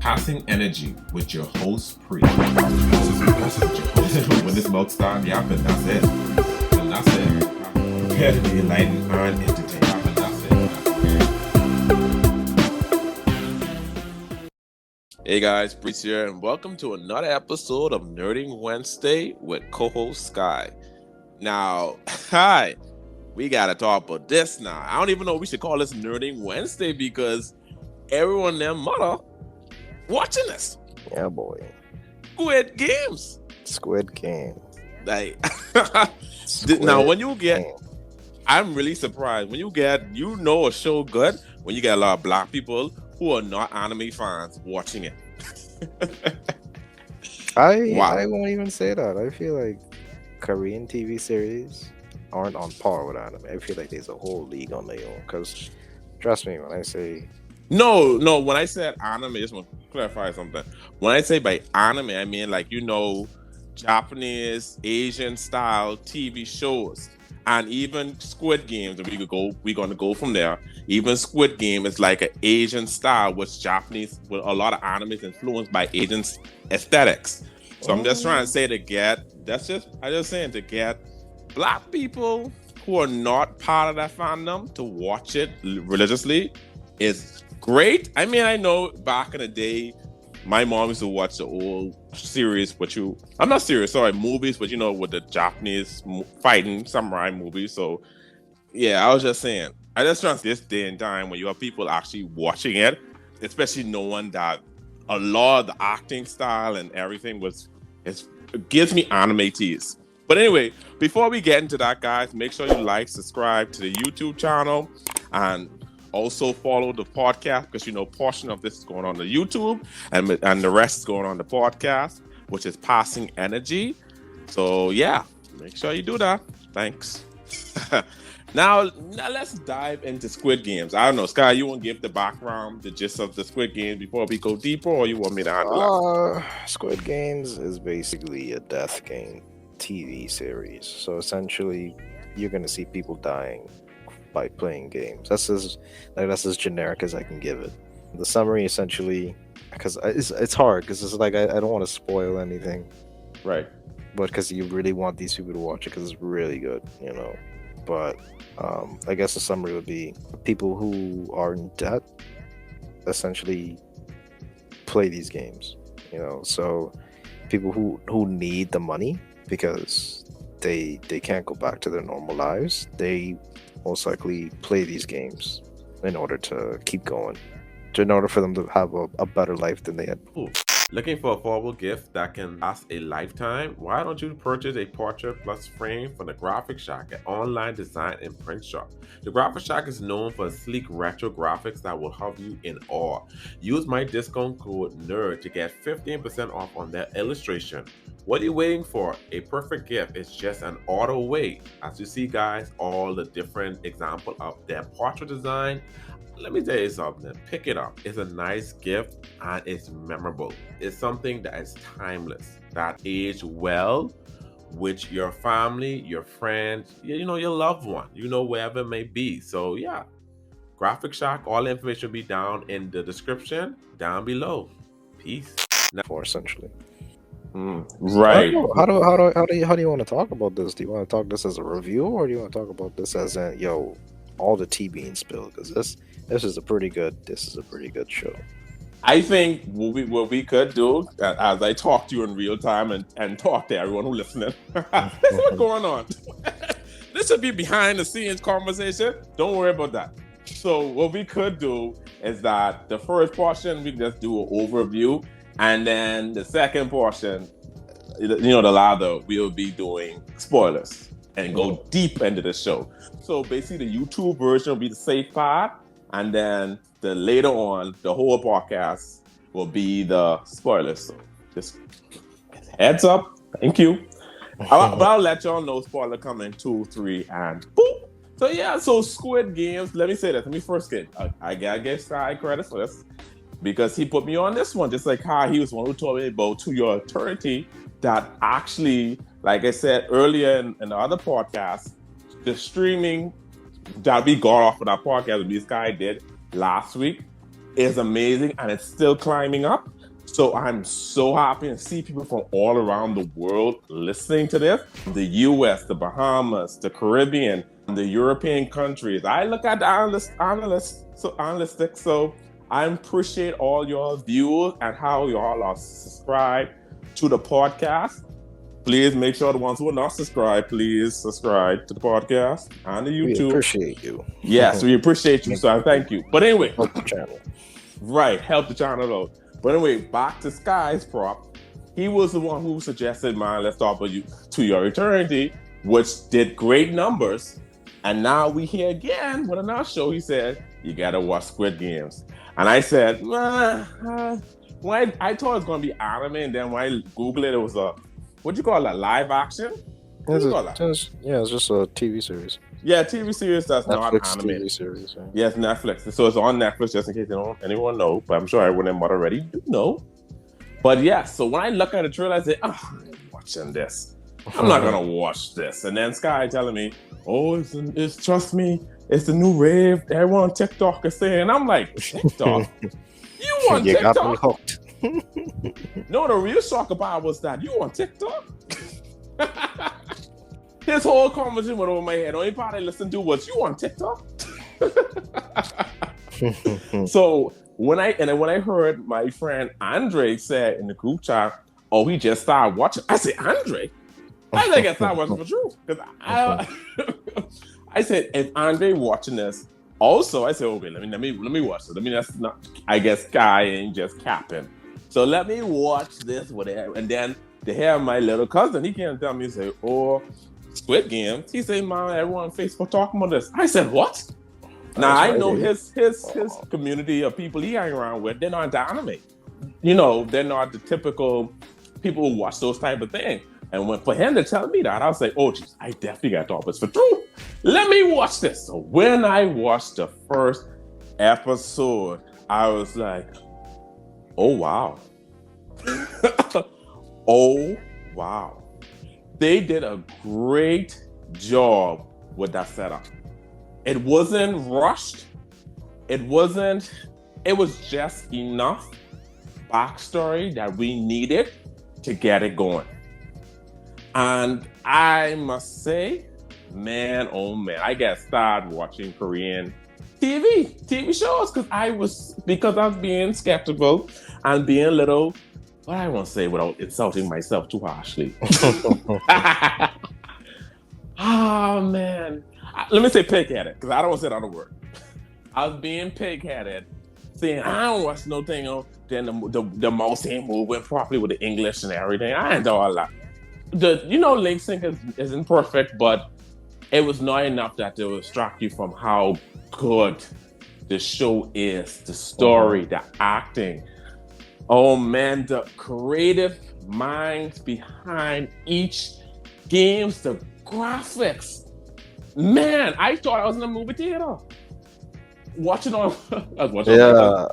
Passing Energy with your host, Pre. This is with your host, when this mouth starts yapping, that's it. And that's it. Prepare to be enlightened and entertained. And that's it. Hey guys, Breeze here, and welcome to another episode of Nerding Wednesday with co-host Sky. Now, hi, we gotta talk about this now. I don't even know if we should call this Nerding Wednesday because everyone their mother watching this. Yeah, boy. Squid Games. Squid Game. Like, Squid now when you get, Game. I'm really surprised when you get, a show good when you get a lot of black people who are not anime fans watching it. I won't even say that. I feel like Korean TV series aren't on par with anime. I feel like there's a whole league on their own. Because trust me, when I say No. When I said anime, I just want to clarify something. When I say by anime, I mean Japanese, Asian style TV shows, and even Squid Games. We're gonna go from there. Even Squid Game is like an Asian style, which Japanese, with a lot of anime is influenced by Asian aesthetics. So I'm just trying to say to get black people who are not part of that fandom to watch it religiously is great. I mean, I know back in the day, my mom used to watch the old series, movies, but with the Japanese fighting samurai movies. So, yeah, I was just saying, I just trust this day and time when you have people actually watching it, especially knowing that a lot of the acting style and everything it gives me anime tease. But anyway, before we get into that, guys, make sure you subscribe to the YouTube channel, and also follow the podcast because portion of this is going on the YouTube and the rest is going on the podcast, which is Passing Energy. So yeah, make sure you do that. Thanks. Now let's dive into Squid Games. I don't know, Sky, you want to give the background, the gist of the Squid Games before we go deeper, or you want me to handle that? Squid Games is basically a death game TV series. So essentially, you're gonna see people dying by playing games. That's as generic as I can give it. The summary, essentially, because it's hard because it's like I don't want to spoil anything, right? But because you really want these people to watch it because it's really good, But I guess the summary would be people who are in debt essentially play these games, So people who need the money because they can't go back to their normal lives, they most likely play these games in order to keep going, in order for them to have a better life than they had. Ooh. Looking for a affordable gift that can last a lifetime? Why don't you purchase a portrait plus frame from the Graphic Shack, an online design and print shop? The Graphic Shack is known for sleek retro graphics that will have you in awe. Use my discount code NERD to get 15% off on their illustration. What are you waiting for? A perfect gift is just an order away. As you see, guys, all the different examples of their portrait design. Let me tell you something. Pick it up. It's a nice gift and it's memorable. It's something that is timeless, that age well with your family, your friends, your loved one, wherever it may be. So yeah, Graphic Shack. All the information will be down in the description down below. Peace. For essentially. Right. How do you want to talk about this? Do you want to talk this as a review, or do you want to talk about this as all the tea being spilled? Because this is a pretty good show. I think what we could do, as I talk to you in real time and talk to everyone who's listening, this is what's going on. This should be behind the scenes conversation. Don't worry about that. So what we could do is that the first portion, we can just do an overview. And then the second portion, the lather, we'll be doing spoilers and go deep into the show. So basically the YouTube version will be the safe part. And then later on, the whole podcast will be the spoilers. So just heads up. Thank you. But I'll let y'all know spoiler coming 2, 3, and boom. So yeah, Squid Games. Let me say this. Let me first get. I gotta give Sky credit for this because he put me on this one. Just like how he was one who told me about To Your Eternity. That actually, like I said earlier in the other podcast, the streaming that we got off of that podcast this guy did last week is amazing and it's still climbing up. So I'm so happy to see people from all around the world listening to this. The US, the Bahamas, the Caribbean, the European countries. I look at the analytics. So I appreciate all your views and how y'all are subscribed to the podcast. Please make sure the ones who are not subscribed, please subscribe to the podcast and the YouTube. We appreciate you. Yes, we appreciate you. So I thank you. But anyway, help the channel. Right, help the channel out. But anyway, back to Sky's prop. He was the one who suggested, man, let's talk about you To Your Eternity, which did great numbers. And now we hear again with another show. He said, you gotta watch Squid Games. And I said, why? I thought it was gonna be anime, and then when I Googled it, it was what do you call that? Live action? It's just a TV series. Yeah, TV series that's Netflix not anime. TV series. Yeah. Yes, Netflix. So it's on Netflix, just in case anyone know. But I'm sure everyone in mod already do know. But yeah, so when I look at the trailer, I say, I'm watching this. I'm not gonna watch this. And then Sky telling me, it's trust me, it's the new rave. Everyone on TikTok is saying. I'm like, TikTok? You on you TikTok? got me hooked. No, the real shock about was that you on TikTok? His whole conversation went over my head. The only part I listened to was you on TikTok. So when I heard my friend Andre say in the group chat, "Oh, he just started watching," I said, "Andre." I think I started watching for true because I said, if Andre watching this, also I said, okay, let me watch it. That's not. I guess Guy ain't just capping. So let me watch this with him, and then to hear my little cousin, he can't tell me, say, "Oh, Squid Game." He said, "Man, everyone on Facebook talking about this." I said, "What?" Now I know his community of people he hang around with. They're not into anime. They're not the typical people who watch those type of things. And for him to tell me that, I was like, "Oh, geez, I definitely got to talk this for true. Let me watch this." So when I watched the first episode, I was like, "Oh wow." Oh wow, they did a great job with that setup. It wasn't rushed. It was just enough backstory that we needed to get it going. And I must say, man, oh man, I got started watching Korean TV shows because I was being skeptical and being a little, what I want to say without insulting myself too harshly. Oh man, let me say pig-headed because I don't want to say another word. I was being pig-headed, saying I don't watch no thing on. Then the mouse ain't moving properly with the English and everything. I ain't do all that. Lip sync isn't perfect, but it was not enough that it would distract you from how good the show is, the story, the acting. Oh man, the creative minds behind each games, the graphics. Man, I thought I was in a movie theater. Watching on, I was watching. Yeah,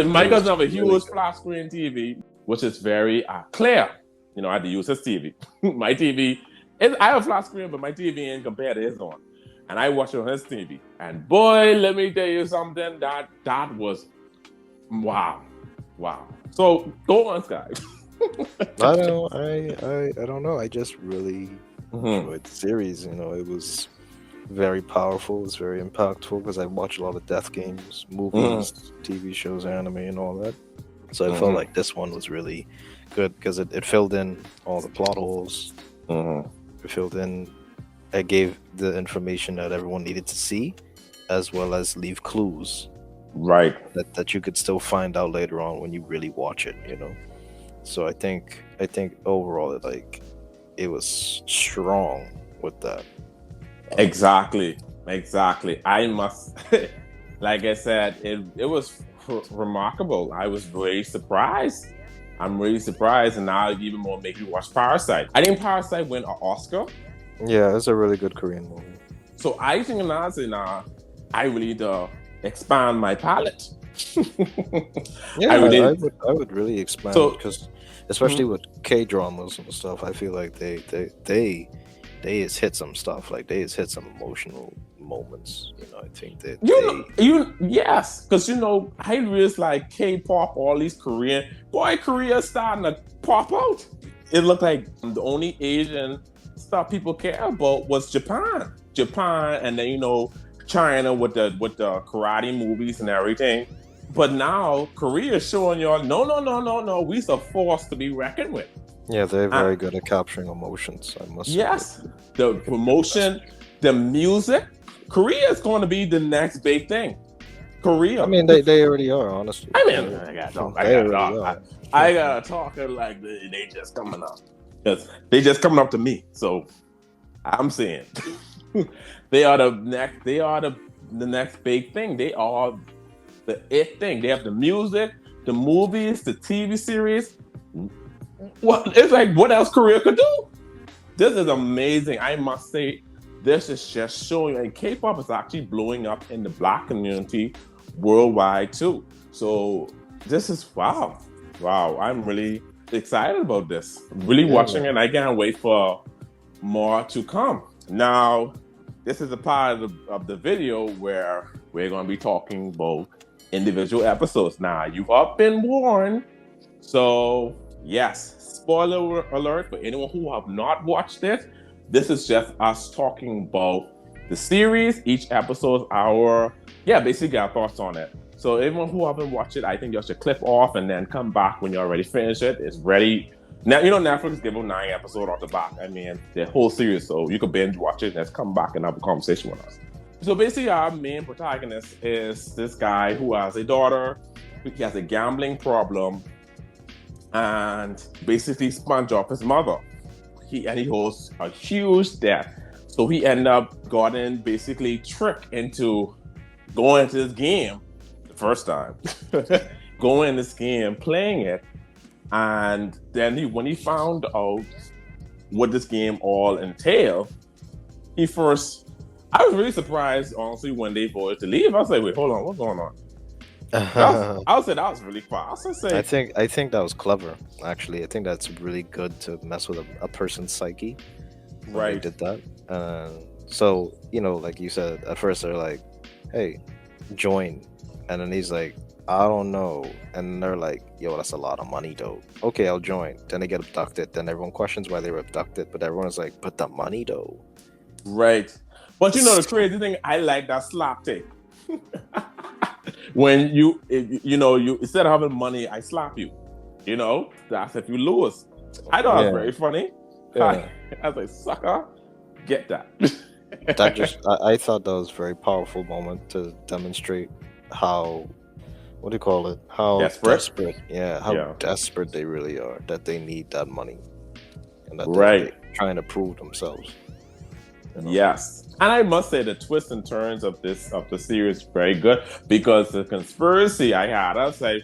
Mike doesn't have a huge flat screen TV, which is very clear. I had to use his TV. My TV, I have a flat screen, but my TV ain't compared to his one. And I watch it on his TV. And boy, let me tell you something. That was wow. So go on, Sky. I don't know. I just really enjoyed the series. It was very powerful. It was very impactful because I watch a lot of death games, movies, TV shows, anime, and all that. So I felt like this one was really good because it filled in all the plot holes. It filled in. It gave the information that everyone needed to see, as well as leave clues. Right. That you could still find out later on when you really watch it. So I think overall it was strong with that. Exactly. I must, like I said, it was remarkable. I was very surprised. I'm really surprised, and now even more make me watch Parasite. I think Parasite win an Oscar. Yeah, it's a really good Korean movie. So I think now I really need to expand my palette. Yeah, I would really expand because especially with K-dramas and stuff, I feel like they hit some stuff. Like they hit some emotional moments. You know, I think that yes, because I realized like K-pop, all these Korea starting to pop out. It looked like the only Asian stuff people care about was Japan, and then China with the karate movies and everything. But now Korea is showing y'all, no, we's a force to be reckoned with. Yeah, they're very good at capturing emotions, I must say. Yes, the promotion, the music. Korea is going to be the next big thing. Korea. I mean, they already are, honestly. I mean, I gotta talk like they just coming up. Because they just coming up to me. So I'm saying they are the next big thing. They are the it thing. They have the music, the movies, the TV series. It's like what else Korea could do? This is amazing. I must say, this is just showing, and K-pop is actually blowing up in the Black community worldwide too. So this is wow. I'm really excited about this. Really watching it, and I can't wait for more to come. Now, this is a part of the video where we're going to be talking about individual episodes. Now, you have been warned. So, yes, spoiler alert for anyone who have not watched it. This is just us talking about the series. Each episode, basically our thoughts on it. So everyone who haven't watched it, I think you should clip off and then come back when you're already finished it. It's ready. Now, Netflix give them 9 episodes off the back. I mean, the whole series. So you could binge watch it and then come back and have a conversation with us. So basically our main protagonist is this guy who has a daughter. He has a gambling problem and basically sponge off his mother. He holds a huge debt. So he ended up getting basically tricked into going into this game the first time. Going in this game, playing it. And then when he found out what this game all entailed, I was really surprised, honestly, when they voted to leave. I was like, wait, hold on, what's going on? I would say that was really fast. I think that was clever, actually. I think that's really good to mess with a person's psyche. Right. They did that. So, like you said, at first they're like, hey, join. And then he's like, I don't know. And they're like, yo, that's a lot of money, though. Okay, I'll join. Then they get abducted. Then everyone questions why they were abducted. But everyone's like, but the money, though. Right. But the crazy thing, I like that slap tape. When you instead of having money, I slap you. That's if you lose. I thought it was very funny. Yeah. I was like, sucker, get that. I thought that was a very powerful moment to demonstrate how, what do you call it? How desperate. Yeah, how desperate they really are, that they need that money. And that they're trying to prove themselves. Yes. And I must say the twists and turns of the series very good, because the conspiracy I was like,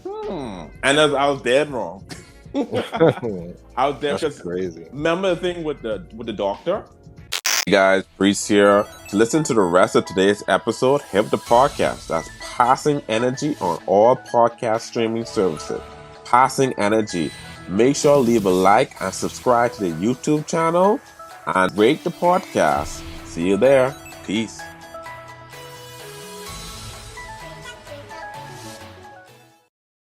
and I was dead wrong. I was dead. That's crazy. Remember the thing with the doctor? Hey guys, Priest here. To listen to the rest of today's episode, hit the podcast. That's Passing Energy on all podcast streaming services. Passing Energy. Make sure to leave a like and subscribe to the YouTube channel and rate the podcast. See you there. Peace.